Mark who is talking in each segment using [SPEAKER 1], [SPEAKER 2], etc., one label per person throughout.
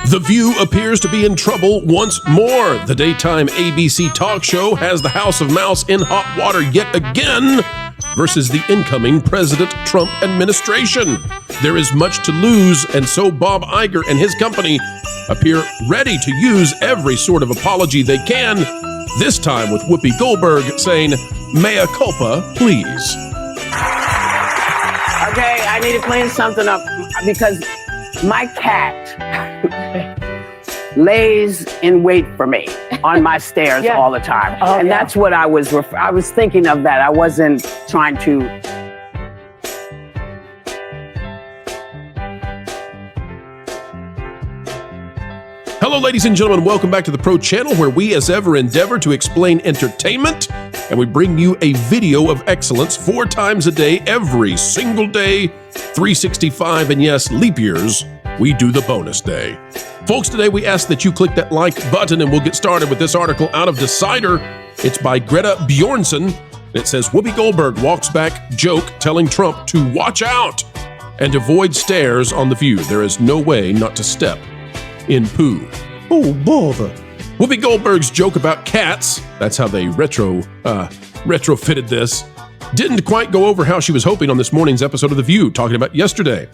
[SPEAKER 1] The View appears to be in trouble once more. The daytime ABC talk show has the House of Mouse in hot water yet again versus the incoming President Trump administration. There is much to lose, and so Bob Iger and his company appear ready to use every sort of apology they can, this time with Whoopi Goldberg saying, "Mea culpa, please."
[SPEAKER 2] Okay, I need to clean something up because my cat lays in wait for me on my stairs all the time. And that's what I was thinking of that. I wasn't trying to.
[SPEAKER 1] Hello, ladies and gentlemen. Welcome back to the Pro Channel, where we as ever endeavor to explain entertainment, and we bring you a video of excellence 4 times a day, every single day, 365, and yes, leap years, we do the bonus day. Folks, today we ask that you click that like button, and we'll get started with this article out of Decider. It's by Greta Bjornsson. It says, Whoopi Goldberg walks back joke telling Trump to watch out and avoid stares on The View. There is no way not to step in poo. Oh, bother. Whoopi Goldberg's joke about cats, that's how they retrofitted this, didn't quite go over how she was hoping on this morning's episode of The View, talking about yesterday.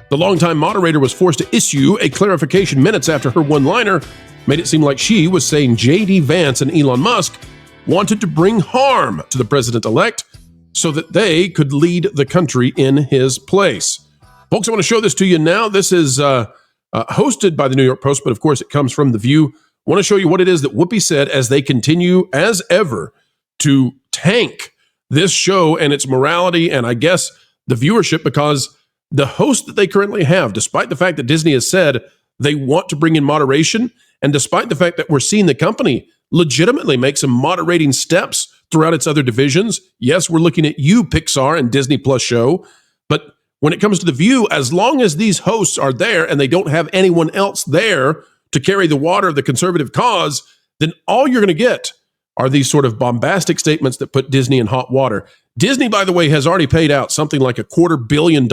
[SPEAKER 1] The longtime moderator was forced to issue a clarification minutes after her one-liner made it seem like she was saying J.D. Vance and Elon Musk wanted to bring harm to the president-elect so that they could lead the country in his place. Folks, I want to show this to you now. This is hosted by the New York Post, but of course it comes from The View. I want to show you what it is that Whoopi said as they continue, as ever, to tank this show and its morality and I guess the viewership, because the host that they currently have, despite the fact that Disney has said they want to bring in moderation, and despite the fact that we're seeing the company legitimately make some moderating steps throughout its other divisions. Yes, we're looking at you, Pixar and Disney Plus show, but when it comes to The View, as long as these hosts are there and they don't have anyone else there to carry the water of the conservative cause, then all you're going to get are these sort of bombastic statements that put Disney in hot water. Disney, by the way, has already paid out something like $250 million,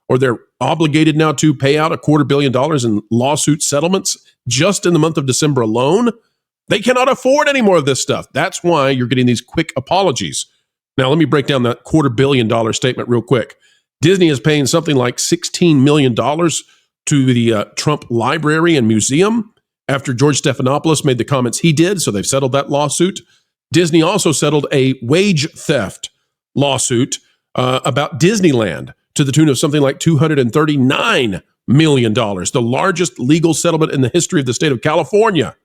[SPEAKER 1] or they're obligated now to pay out $250 million in lawsuit settlements just in the month of December alone. They cannot afford any more of this stuff. That's why you're getting these quick apologies. Now, let me break down that $250 million statement real quick. Disney is paying something like $16 million to the Trump Library and Museum after George Stephanopoulos made the comments he did, so they've settled that lawsuit. Disney also settled a wage theft lawsuit about Disneyland to the tune of something like $239 million, the largest legal settlement in the history of the state of California.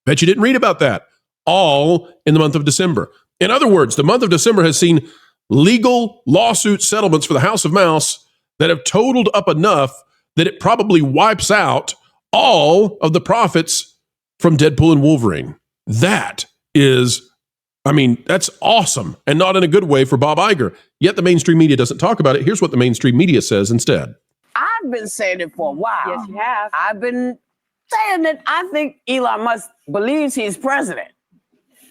[SPEAKER 1] Bet you didn't read about that. All in the month of December. In other words, the month of December has seen legal lawsuit settlements for the House of Mouse that have totaled up enough that it probably wipes out all of the profits from Deadpool and Wolverine. That is, that's awesome, and not in a good way for Bob Iger. Yet the mainstream media doesn't talk about it. Here's what the mainstream media says instead.
[SPEAKER 2] I've been saying it for a while.
[SPEAKER 3] Yes, you have.
[SPEAKER 2] I've been saying that I think Elon Musk believes he's president.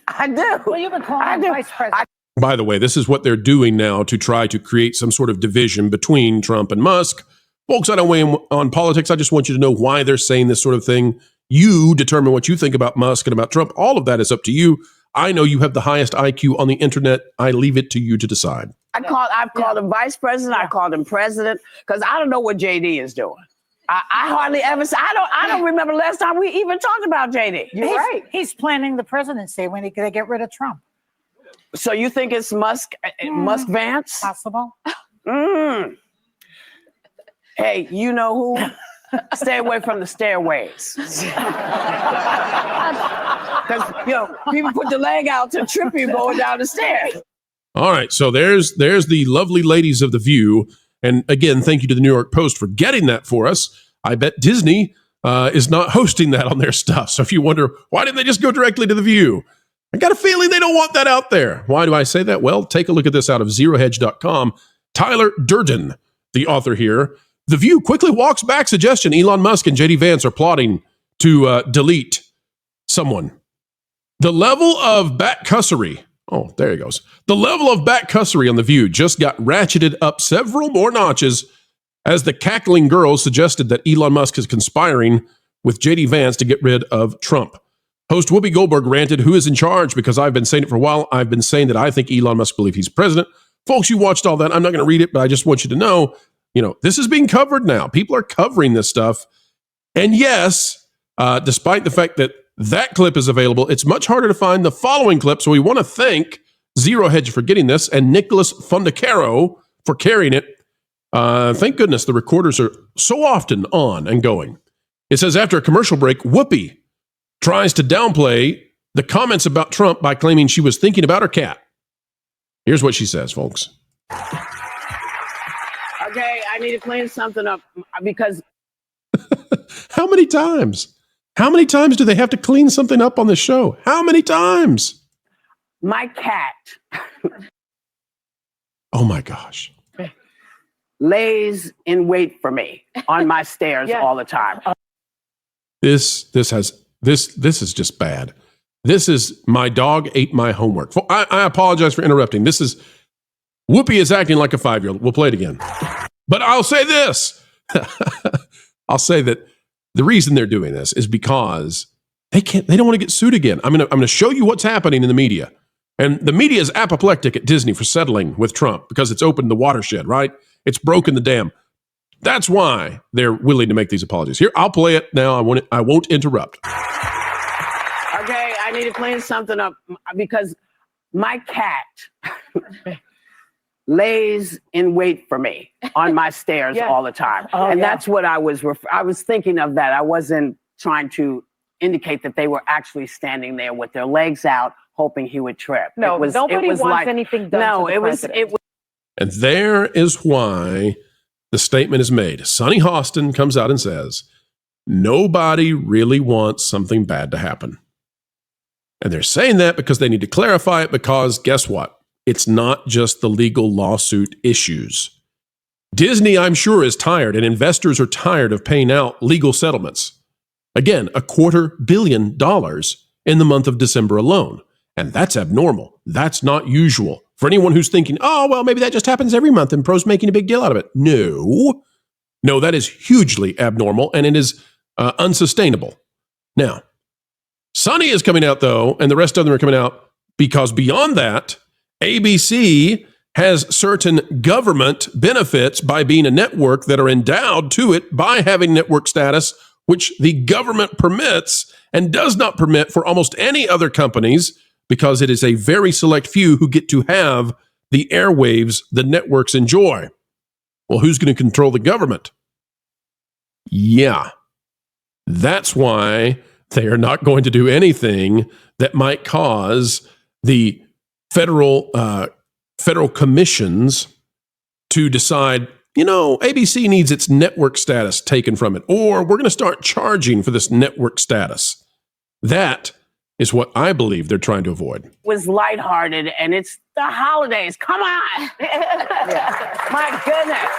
[SPEAKER 2] I do.
[SPEAKER 3] Well, you've been calling him vice president.
[SPEAKER 1] By the way, this is what they're doing now to try to create some sort of division between Trump and Musk. Folks, I don't weigh in on politics. I just want you to know why they're saying this sort of thing. You determine what you think about Musk and about Trump. All of that is up to you. I know you have the highest IQ on the internet. I leave it to you to decide.
[SPEAKER 2] I've called him vice president. I called him president because I don't know what JD is doing. I hardly ever say. I don't remember last time we even talked about JD.
[SPEAKER 3] You're right. He's planning the presidency when they get rid of Trump.
[SPEAKER 2] So you think it's Musk Vance?
[SPEAKER 3] Possible.
[SPEAKER 2] Hey, you know who? Stay away from the stairways. Because, people put the leg out to trip you going down the stairs.
[SPEAKER 1] All right, so there's the lovely ladies of The View. And again, thank you to the New York Post for getting that for us. I bet Disney is not hosting that on their stuff. So if you wonder, why didn't they just go directly to The View? I got a feeling they don't want that out there. Why do I say that? Well, take a look at this out of ZeroHedge.com. Tyler Durden, the author here. The View quickly walks back suggestion Elon Musk and J.D. Vance are plotting to delete someone. The level of backcussery. Oh, there he goes. The level of backcussery on The View just got ratcheted up several more notches as the cackling girls suggested that Elon Musk is conspiring with J.D. Vance to get rid of Trump. Host Whoopi Goldberg ranted, "Who is in charge? Because I've been saying it for a while. I've been saying that I think Elon Musk believe he's president." Folks, you watched all that. I'm not going to read it, but I just want you to know, this is being covered now. People are covering this stuff. And yes, despite the fact that that clip is available, it's much harder to find the following clip. So we want to thank Zero Hedge for getting this and Nicholas Fundacaro for carrying it. Thank goodness the recorders are so often on and going. It says, after a commercial break, Whoopi tries to downplay the comments about Trump by claiming she was thinking about her cat. Here's what she says, folks.
[SPEAKER 2] Okay, I need to clean something up because...
[SPEAKER 1] How many times? How many times do they have to clean something up on the show? How many times?
[SPEAKER 2] My cat...
[SPEAKER 1] Oh my gosh.
[SPEAKER 2] Lays in wait for me on my stairs all the time.
[SPEAKER 1] This is just bad. This is my dog ate my homework. I apologize for interrupting. Whoopi is acting like a 5-year-old. We'll play it again. But I'll say this. I'll say that the reason they're doing this is because they don't want to get sued again. I'm going to show you what's happening in the media. And the media is apoplectic at Disney for settling with Trump because it's opened the watershed, right? It's broken the dam. That's why they're willing to make these apologies. Here, I'll play it now. I won't interrupt.
[SPEAKER 2] Okay, I need to clean something up because my cat lays in wait for me on my stairs all the time. That's what I was thinking of that. I wasn't trying to indicate that they were actually standing there with their legs out, hoping he would trip.
[SPEAKER 4] No, nobody wants anything done to the president.
[SPEAKER 1] And there is why the statement is made. Sonny Hostin comes out and says, nobody really wants something bad to happen. And they're saying that because they need to clarify it because guess what? It's not just the legal lawsuit issues. Disney, I'm sure, is tired and investors are tired of paying out legal settlements. Again, $250 million in the month of December alone. And that's abnormal. That's not usual. For anyone who's thinking, oh, well, maybe that just happens every month and pro's making a big deal out of it. No, that is hugely abnormal and it is unsustainable. Now, Sonny is coming out, though, and the rest of them are coming out because beyond that, ABC has certain government benefits by being a network that are endowed to it by having network status, which the government permits and does not permit for almost any other companies because it is a very select few who get to have the airwaves the networks enjoy. Well, who's going to control the government? Yeah, that's why they are not going to do anything that might cause the federal commissions to decide, ABC needs its network status taken from it, or we're going to start charging for this network status. That is what I believe they're trying to avoid.
[SPEAKER 2] It was lighthearted, and it's the holidays. Come on. My goodness.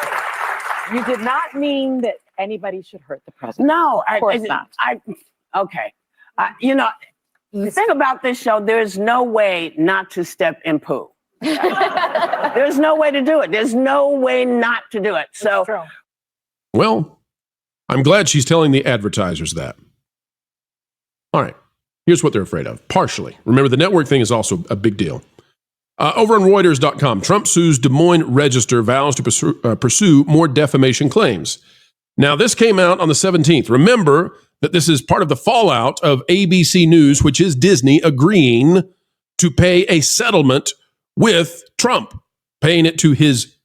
[SPEAKER 4] You did not mean that anybody should hurt the president.
[SPEAKER 2] No,
[SPEAKER 4] of course not.
[SPEAKER 2] Okay. The thing about this show, there's no way not to step in poo. There's no way to do it. There's no way not to do it. So,
[SPEAKER 1] well, I'm glad she's telling the advertisers that. All right. Here's what they're afraid of. Partially. Remember, the network thing is also a big deal. Over on Reuters.com, Trump sues Des Moines Register, vows to pursue more defamation claims. Now, this came out on the 17th. Remember that this is part of the fallout of ABC News, which is Disney, agreeing to pay a settlement with Trump, paying it to his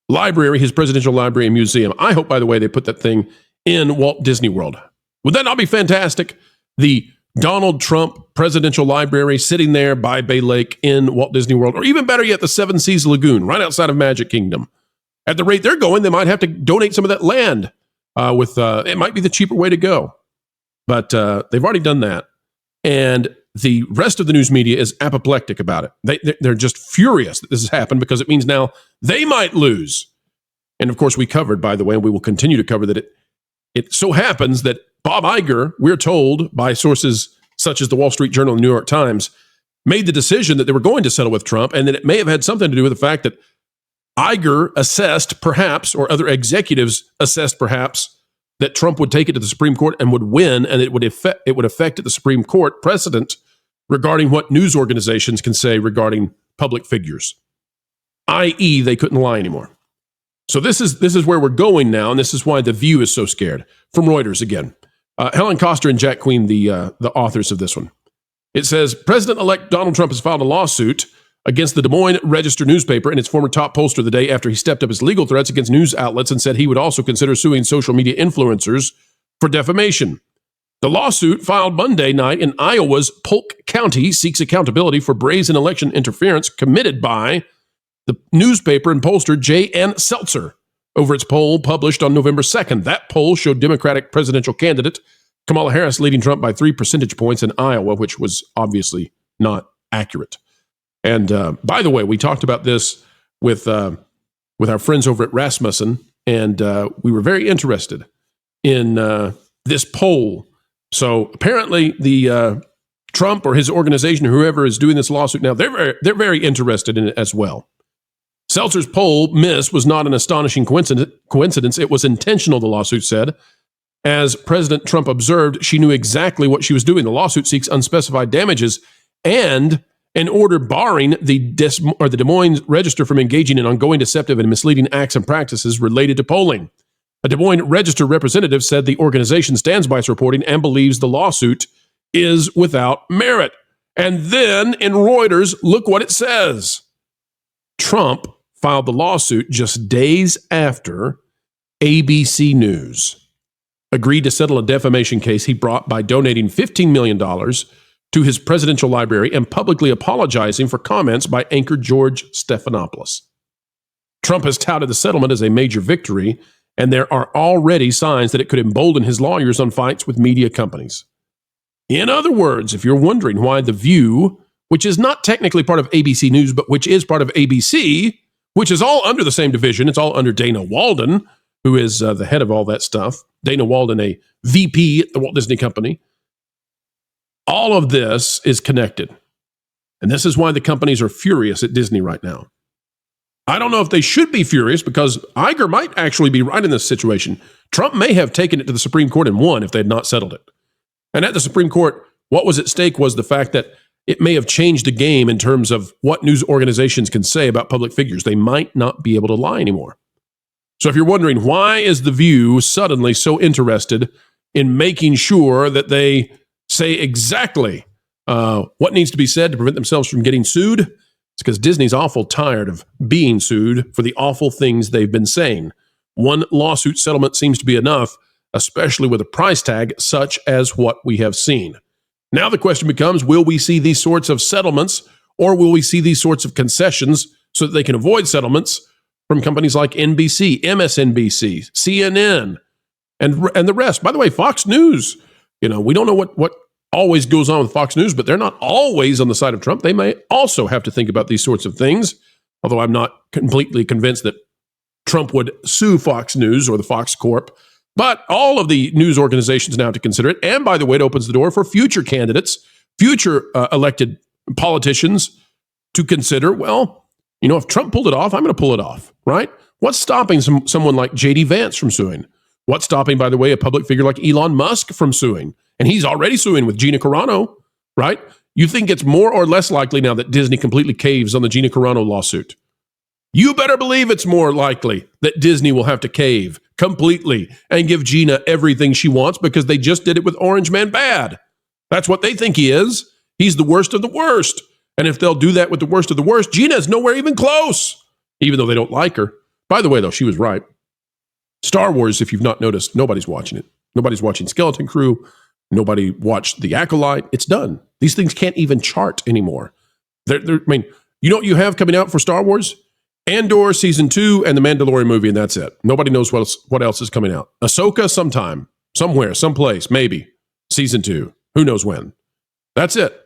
[SPEAKER 1] library, his presidential library and museum. I hope, by the way, they put that thing in Walt Disney World. Would that not be fantastic? The Donald Trump Presidential Library sitting there by Bay Lake in Walt Disney World, or even better yet, the Seven Seas Lagoon right outside of Magic Kingdom. At the rate they're going, they might have to donate some of that land. It might be the cheaper way to go. But they've already done that. And the rest of the news media is apoplectic about it. They're just furious that this has happened because it means now they might lose. And of course, we covered, by the way, and we will continue to cover that it so happens that Bob Iger, we're told by sources such as the Wall Street Journal and the New York Times, made the decision that they were going to settle with Trump, and that it may have had something to do with the fact that Iger assessed perhaps, or other executives assessed perhaps, that Trump would take it to the Supreme Court and would win, and it would affect the Supreme Court precedent regarding what news organizations can say regarding public figures, i.e., they couldn't lie anymore. So this is where we're going now, and this is why The View is so scared. From Reuters again. Helen Koster and Jack Queen, the authors of this one. It says, President-elect Donald Trump has filed a lawsuit against the Des Moines Register newspaper and its former top pollster the day after he stepped up his legal threats against news outlets and said he would also consider suing social media influencers for defamation. The lawsuit, filed Monday night in Iowa's Polk County, seeks accountability for brazen election interference committed by the newspaper and pollster J.N. Seltzer over its poll published on November 2nd. That poll showed Democratic presidential candidate Kamala Harris leading Trump by 3 percentage points in Iowa, which was obviously not accurate. And by the way, we talked about this with our friends over at Rasmussen, and we were very interested in this poll. So apparently the Trump or his organization, whoever is doing this lawsuit now, they're very interested in it as well. Seltzer's poll miss was not an astonishing coincidence. It was intentional, the lawsuit said. As President Trump observed, she knew exactly what she was doing. The lawsuit seeks unspecified damages and an order barring the Des Moines Register from engaging in ongoing deceptive and misleading acts and practices related to polling. A Des Moines Register representative said the organization stands by its reporting and believes the lawsuit is without merit. And then in Reuters, look what it says. Trump filed the lawsuit just days after ABC News agreed to settle a defamation case he brought by donating $15 million to his presidential library and publicly apologizing for comments by anchor George Stephanopoulos. Trump has touted the settlement as a major victory, and there are already signs that it could embolden his lawyers on fights with media companies. In other words, if you're wondering why The View, which is not technically part of ABC News, but which is part of ABC, which is all under the same division, it's all under Dana Walden, who is the head of all that stuff. Dana Walden, a VP at the Walt Disney Company. All of this is connected. And this is why the companies are furious at Disney right now. I don't know if they should be furious because Iger might actually be right in this situation. Trump may have taken it to the Supreme Court and won if they had not settled it. And at the Supreme Court, what was at stake was the fact that it may have changed the game in terms of what news organizations can say about public figures. They might not be able to lie anymore. So if you're wondering why is The View suddenly so interested in making sure that they say exactly what needs to be said to prevent themselves from getting sued, it's because Disney's awful tired of being sued for the awful things they've been saying. One lawsuit settlement seems to be enough, especially with a price tag such as what we have seen. Now the question becomes, will we see these sorts of settlements or will we see these sorts of concessions so that they can avoid settlements from companies like NBC, MSNBC, CNN, and the rest? By the way, Fox News, we don't know what always goes on with Fox News, but they're not always on the side of Trump. They may also have to think about these sorts of things, although I'm not completely convinced that Trump would sue Fox News or the Fox Corp. But all of the news organizations now have to consider it. And by the way, it opens the door for future candidates, future elected politicians to consider, well, if Trump pulled it off, I'm going to pull it off, right? What's stopping someone like J.D. Vance from suing? What's stopping, by the way, a public figure like Elon Musk from suing? And he's already suing with Gina Carano, right? You think it's more or less likely now that Disney completely caves on the Gina Carano lawsuit? You better believe it's more likely that Disney will have to cave completely and give Gina everything she wants because they just did it with Orange Man Bad. That's what they think he is. He's the worst of the worst. And if they'll do that with the worst of the worst, Gina's nowhere even close, even though they don't like her. By the way, though, she was right. Star Wars, if you've not noticed, nobody's watching it. Nobody's watching Skeleton Crew. Nobody watched The Acolyte. It's done. These things can't even chart anymore. You know what you have coming out for Star Wars? Andor Season 2 and The Mandalorian movie, and that's it. Nobody knows what else is coming out. Ahsoka sometime, somewhere, someplace, maybe. Season 2. Who knows when? That's it.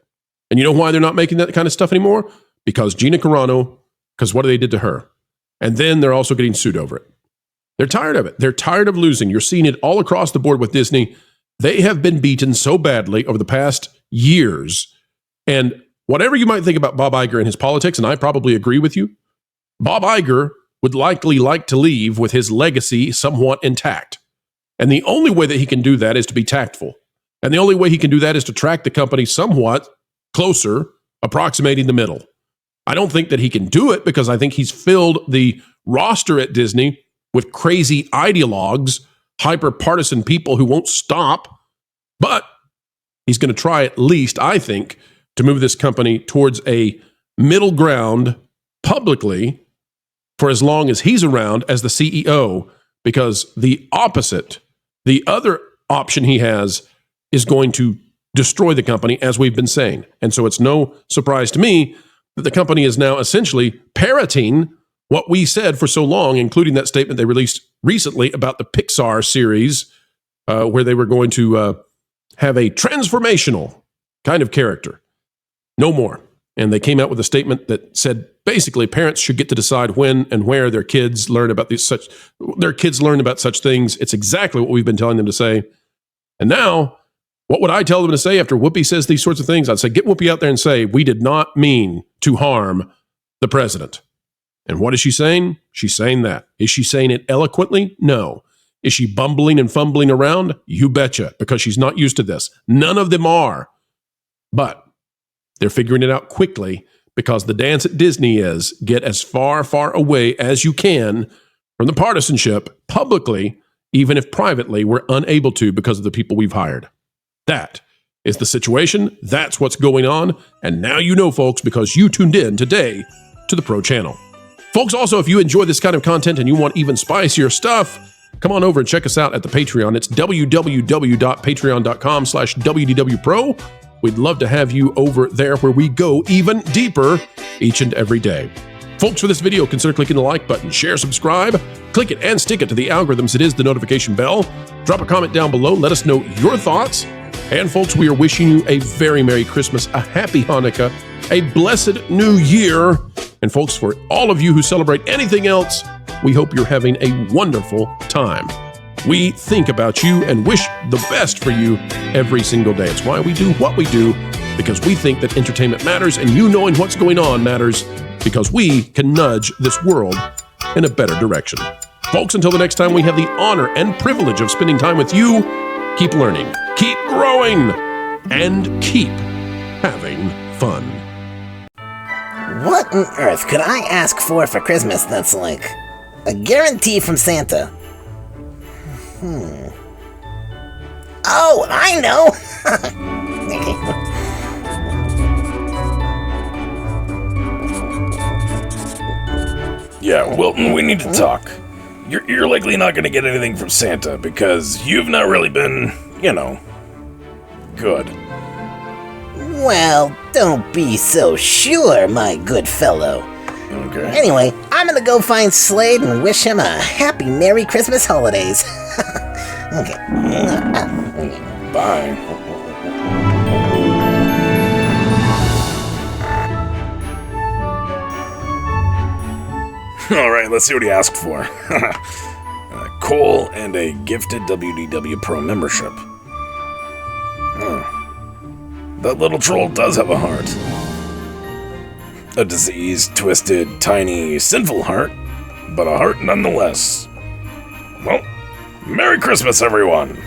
[SPEAKER 1] And you know why they're not making that kind of stuff anymore? Because Gina Carano, because what they did to her. And then they're also getting sued over it. They're tired of it. They're tired of losing. You're seeing it all across the board with Disney. They have been beaten so badly over the past years. And whatever you might think about Bob Iger and his politics, and I probably agree with you, Bob Iger would likely like to leave with his legacy somewhat intact. And the only way that he can do that is to be tactful. And the only way he can do that is to track the company somewhat closer, approximating the middle. I don't think that he can do it because I think he's filled the roster at Disney with crazy ideologues, hyper-partisan people who won't stop. But he's going to try at least, I think, to move this company towards a middle ground publicly for as long as he's around as the CEO, because the opposite, the other option he has, is going to destroy the company, as we've been saying. And so it's no surprise to me that the company is now essentially parroting what we said for so long, including that statement they released recently about the Pixar series, where they were going to have a transformational kind of character. No more. And they came out with a statement that said basically parents should get to decide when and where their kids learn about such things. It's exactly what we've been telling them to say. And now, what would I tell them to say after Whoopi says these sorts of things? I'd say, get Whoopi out there and say, we did not mean to harm the president. And what is she saying? She's saying that. Is she saying it eloquently? No. Is she bumbling and fumbling around? You betcha, because she's not used to this. None of them are. But they're figuring it out quickly, because the dance at Disney is get as far, far away as you can from the partisanship publicly, even if privately we're unable to because of the people we've hired. That is the situation. That's what's going on. And now you know, folks, because you tuned in today to the Pro Channel. Folks, also, if you enjoy this kind of content and you want even spicier stuff, come on over and check us out at the Patreon. It's www.patreon.com/WDW Pro. We'd love to have you over there, where we go even deeper each and every day. Folks, for this video, consider clicking the like button, share, subscribe, click it and stick it to the algorithms. It is the notification bell. Drop a comment down below. Let us know your thoughts. And folks, we are wishing you a very Merry Christmas, a Happy Hanukkah, a blessed New Year. And folks, for all of you who celebrate anything else, we hope you're having a wonderful time. We think about you and wish the best for you every single day. It's why we do what we do, because we think that entertainment matters, and you knowing what's going on matters, because we can nudge this world in a better direction. Folks, until the next time we have the honor and privilege of spending time with you, keep learning, keep growing, and keep having fun.
[SPEAKER 5] What on earth could I ask for Christmas that's like a guarantee from Santa? Oh, I know!
[SPEAKER 6] Yeah, Wilton, we need to talk. You're likely not going to get anything from Santa because you've not really been, good.
[SPEAKER 5] Well, don't be so sure, my good fellow.
[SPEAKER 6] Okay.
[SPEAKER 5] Anyway, I'm gonna go find Slade and wish him a happy Merry Christmas holidays. Okay.
[SPEAKER 6] Bye. All right, let's see what he asked for. Coal and a gifted WDW Pro membership. That little troll does have a heart. A diseased, twisted, tiny, sinful heart, but a heart nonetheless. Well, Merry Christmas, everyone!